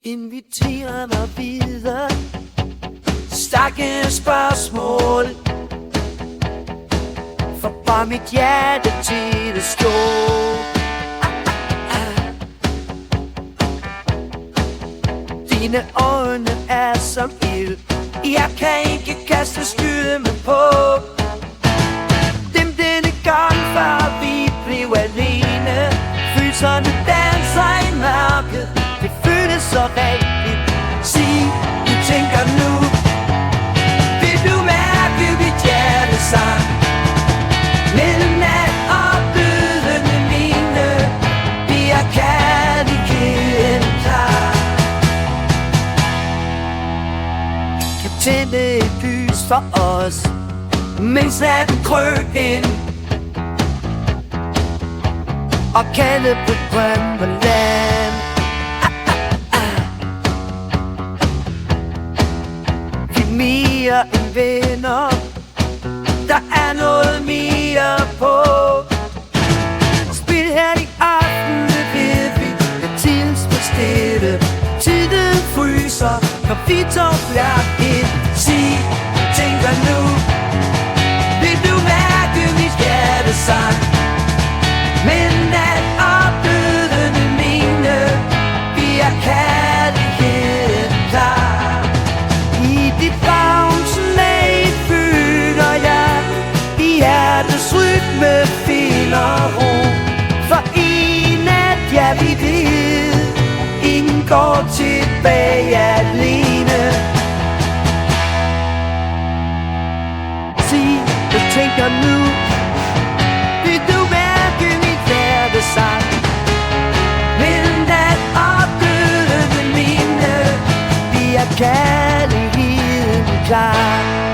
Inviterer mig videre. Stakke spørgsmål. For bare mit hjerte til at stå. Dine øjne er som ild. Jeg kan ikke kaste skyde mig på dem denne gang, før vi blev alene. Følelserne danser i mørket. Det føles så rigtigt. Sig, du tænker nu. Vil du mærke mit hjertesang? Mellem nat og dødende mine bliver kærligheden klar. Kan tænde et lys for os, mens natten krøg ind, og kalde på drømmeland. Vi er mere end venner. Der er noget mere på spil her i aften. Det ved vi, det tidsbestilte. Tiden fryser, når vi to bliver ind. Sig, tænker nu. Vil du mærke mit hjertesang? Men nat og dødende mine bliver kærligheden klar. I dit favnslag føler jeg i hjertets rytme finder ro. For i nat, ja vi ved, ingen går tilbage alene. Sig, du tænker nu. Vil du mærke mit hjertesang? Mellem nat og dødende mine bliver kærligheden klar.